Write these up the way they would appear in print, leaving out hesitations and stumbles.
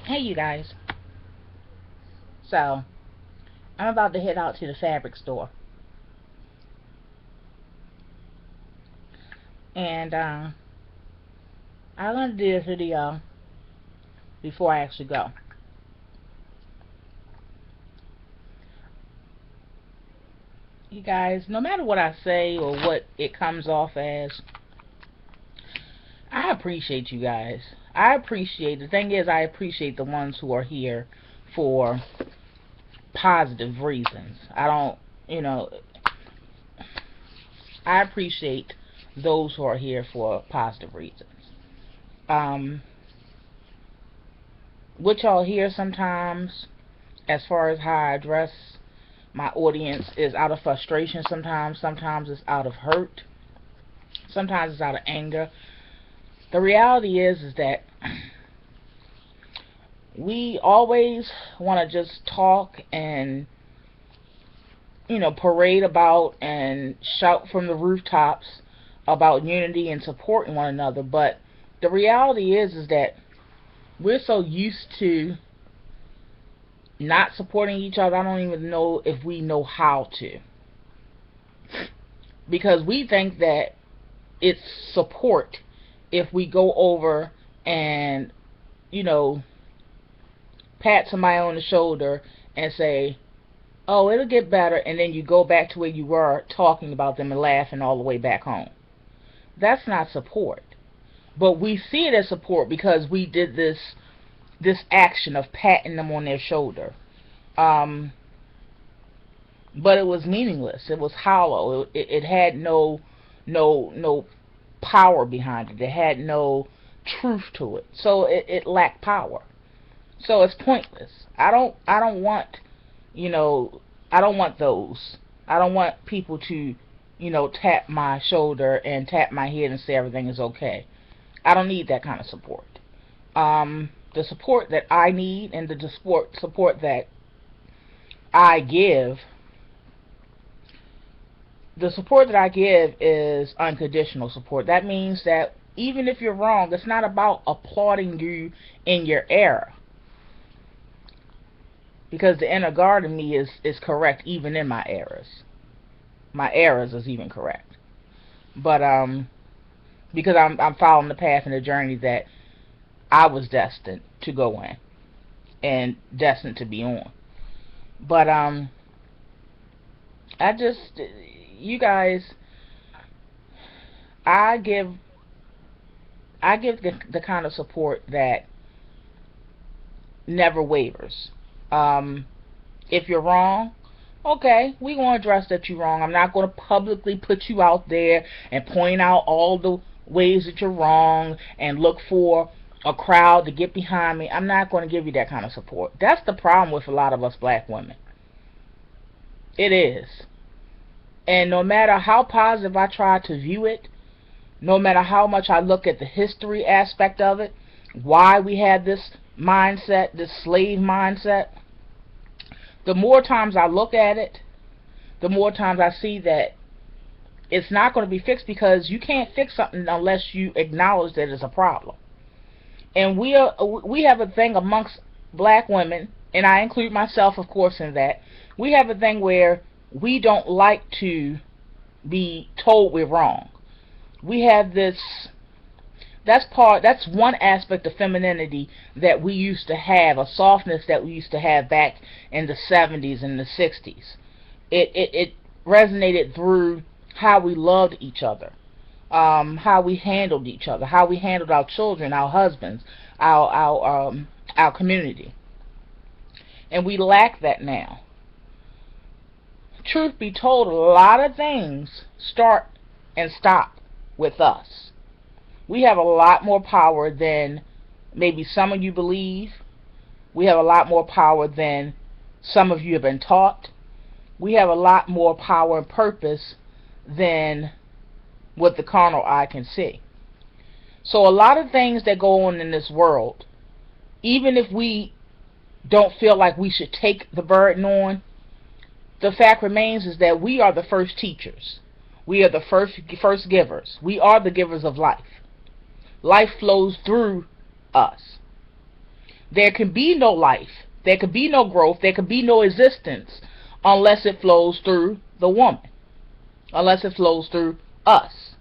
Hey you guys. So, I'm about to head out to the fabric store. And I'm going to do this video before I actually go. You guys, no matter what I say or what it comes off as, I appreciate you guys. The thing is, I appreciate the ones who are here for positive reasons. I appreciate those who are here for positive reasons. What y'all hear sometimes, as far as how I address my audience, is out of frustration sometimes. Sometimes it's out of hurt. Sometimes it's out of anger. The reality is that we always want to just talk and parade about and shout from the rooftops about unity and supporting one another, but the reality is that we're so used to not supporting each other, I don't even know if we know how to, because we think that it's support if we go over and pat somebody on the shoulder and say, oh, it'll get better, and then you go back to where you were talking about them and laughing all the way back home. That's not support. But we see it as support because we did this action of patting them on their shoulder. But it was meaningless. It was hollow. It had no power behind it. It had no truth to it. So it lacked power. So it's pointless. I don't want I don't want those. I don't want people to tap my shoulder and tap my head and say everything is okay. I don't need that kind of support. The support that I need and the support that I give, the support that I give is unconditional support. That means that even if you're wrong, it's not about applauding you in your error, because the inner guard in me is correct even in my errors. My errors is even correct. But because I'm following the path and the journey that I was destined to go in and destined to be on. But you guys, I give the kind of support that never wavers. If you're wrong, okay, we're going to address that you're wrong. I'm not going to publicly put you out there and point out all the ways that you're wrong and look for a crowd to get behind me. I'm not going to give you that kind of support. That's the problem with a lot of us black women. It is. And no matter how positive I try to view it, no matter how much I look at the history aspect of it, why we had this mindset, this slave mindset, the more times I look at it, the more times I see that it's not going to be fixed, because you can't fix something unless you acknowledge that it's a problem. And we have a thing amongst black women, and I include myself, of course, in that. We have a thing where we don't like to be told we're wrong. We have this. That's one aspect of femininity that we used to have, a softness that we used to have back in the 70s and the 60s. It resonated through how we loved each other, how we handled each other, how we handled our children, our husbands, our community. And we lack that now. Truth be told, a lot of things start and stop with us. We have a lot more power than maybe some of you believe. We have a lot more power than some of you have been taught. We have a lot more power and purpose than what the carnal eye can see. So a lot of things that go on in this world, even if we don't feel like we should take the burden on, the fact remains is that we are the first teachers. We are the first givers. We are the givers of life. Life flows through us. There can be no life. There can be no growth. There can be no existence unless it flows through the woman. Unless it flows through us.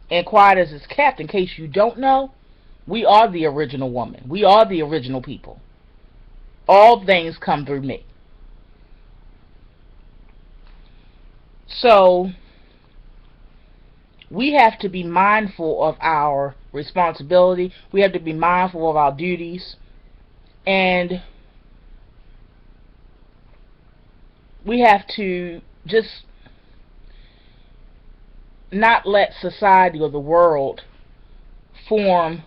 And quiet as it's kept, in case you don't know, we are the original woman. We are the original people. All things come through me. So we have to be mindful of our responsibility. We have to be mindful of our duties. And we have to just not let society or the world form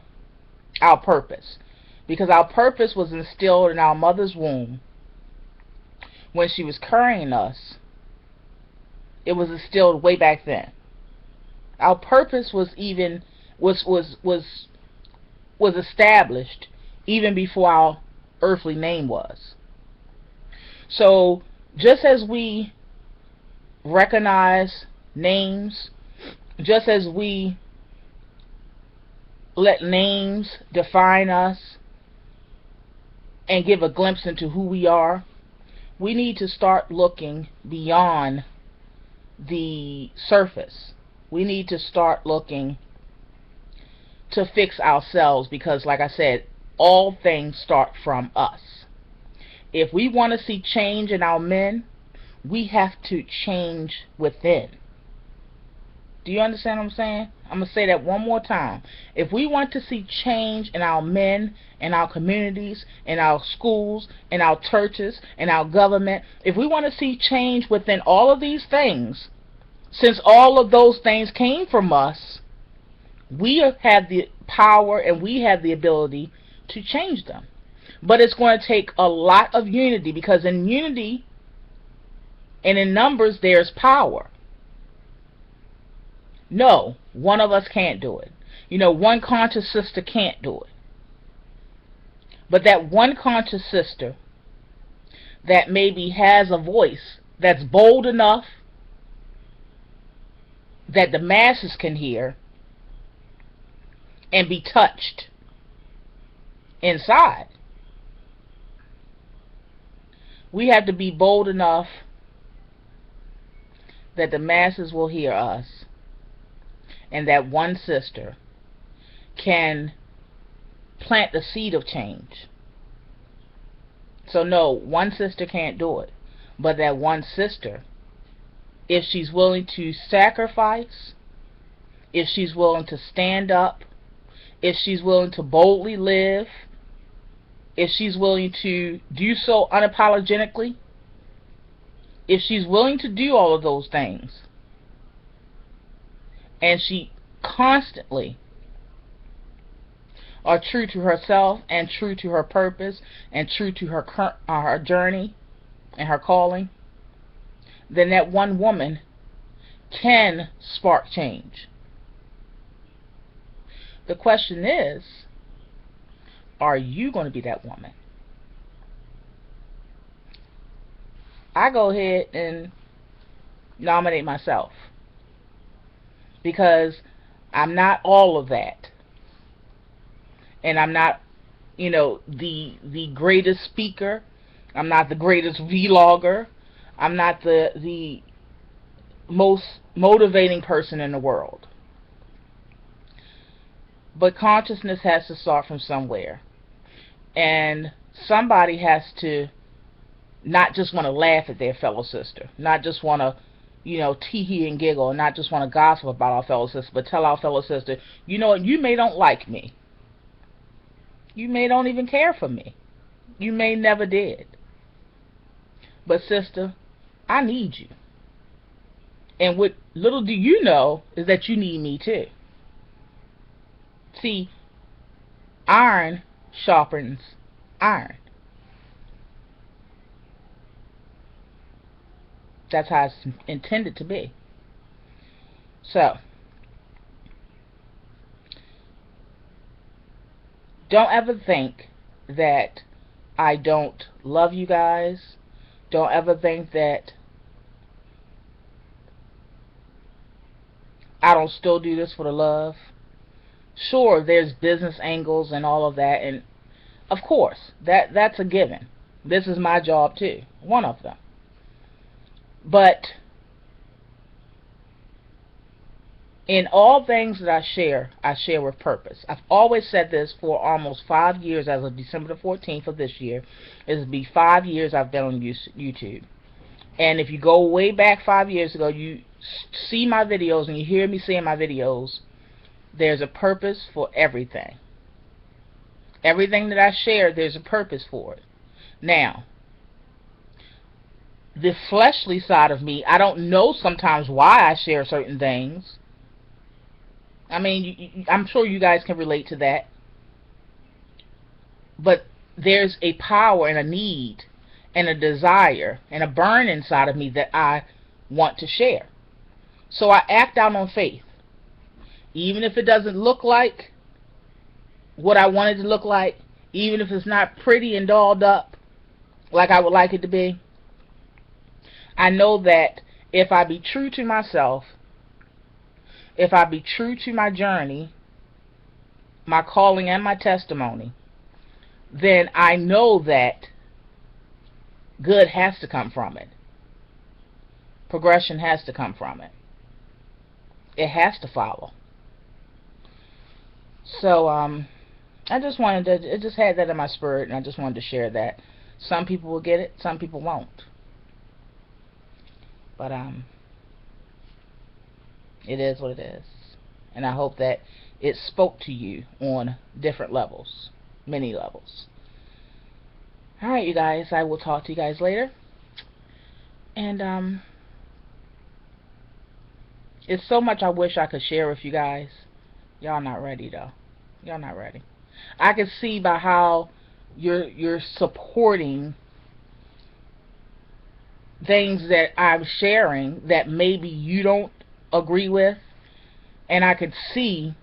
our purpose. Because our purpose was instilled in our mother's womb when she was carrying us. It was instilled way back then. Our purpose was established even before our earthly name was. So just as we recognize names, just as we let names define us and give a glimpse into who we are, we need to start looking beyond the surface. We need to start looking to fix ourselves, because like I said, all things start from us. If we want to see change in our men, we have to change within. Do you understand what I'm saying? I'm going to say that one more time. If we want to see change in our men, in our communities, in our schools, in our churches, in our government, if we want to see change within all of these things, since all of those things came from us, we have the power and we have the ability to change them. But it's going to take a lot of unity, because in unity and in numbers there's power. No, one of us can't do it. You know, one conscious sister can't do it. But that one conscious sister that maybe has a voice that's bold enough that the masses can hear and be touched inside. We have to be bold enough that the masses will hear us, and that one sister can plant the seed of change. So no, one sister can't do it, but that one sister, if she's willing to sacrifice, if she's willing to stand up, if she's willing to boldly live, if she's willing to do so unapologetically, if she's willing to do all of those things, and she constantly are true to herself and true to her purpose and true to her journey and her calling, then that one woman can spark change. The question is, are you going to be that woman? I go ahead and nominate myself, because I'm not all of that, and I'm not, you know, the greatest speaker. I'm not the greatest vlogger. I'm not the most motivating person in the world. But consciousness has to start from somewhere, and somebody has to not just want to laugh at their fellow sister, not just want to, you know, tee-hee and giggle, and not just want to gossip about our fellow sister, but tell our fellow sister, you know what, you may don't like me. You may don't even care for me. You may never did. But sister, I need you. And what little do you know is that you need me too. See, iron sharpens iron. That's how it's intended to be. So, don't ever think that I don't love you guys. Don't ever think that I don't still do this for the love. Sure, there's business angles and all of that, and Of course, that's a given. This is my job too, one of them. But in all things that I share with purpose. I've always said this for almost 5 years. As of December the 14th of this year, it'll be 5 years I've been on YouTube. And if you go way back 5 years ago, you see my videos and you hear me say in my videos, there's a purpose for everything. Everything that I share, there's a purpose for it. Now, the fleshly side of me, I don't know sometimes why I share certain things. I mean, I'm sure you guys can relate to that. But there's a power and a need and a desire and a burn inside of me that I want to share. So I act out on faith. Even if it doesn't look like what I want it to look like, even if it's not pretty and dolled up like I would like it to be, I know that if I be true to myself, if I be true to my journey, my calling and my testimony, then I know that good has to come from it. Progression has to come from it. It has to follow. So I just wanted to, it just had that in my spirit, and I just wanted to share that. Some people will get it, some people won't. But it is what it is. And I hope that it spoke to you on different levels, many levels. Alright, you guys, I will talk to you guys later. And it's so much I wish I could share with you guys. Y'all not ready though. Y'all not ready. I can see by how you're supporting things that I'm sharing that maybe you don't agree with, and I can see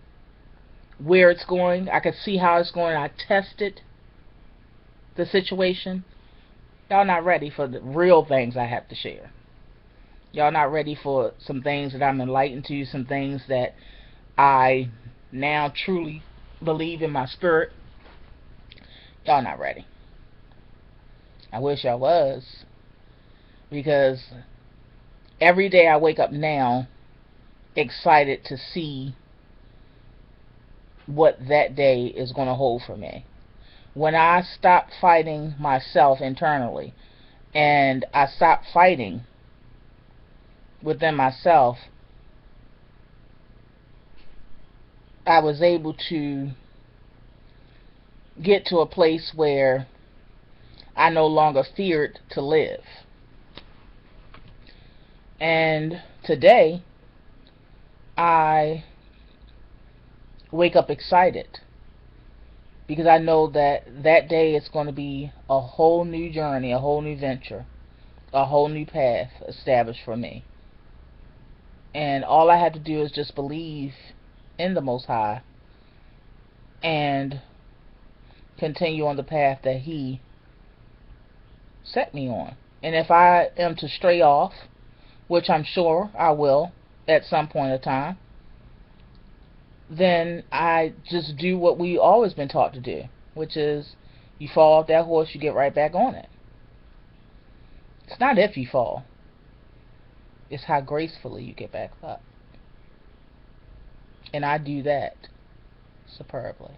where it's going. I can see how it's going. I tested the situation. Y'all not ready for the real things I have to share. Y'all not ready for some things that I'm enlightened to, some things that I now truly believe in my spirit. Y'all not ready. I wish I was, because every day I wake up now excited to see what that day is going to hold for me. When I stop fighting myself internally and I stop fighting within myself, I was able to get to a place where I no longer feared to live. And today I wake up excited, because I know that that day is going to be a whole new journey, a whole new venture, a whole new path established for me. And all I have to do is just believe in the Most High and continue on the path that He set me on. And if I am to stray off, which I'm sure I will at some point in time, then I just do what we always been taught to do, which is you fall off that horse, you get right back on it. It's not if you fall, it's how gracefully you get back up. And I do that superbly.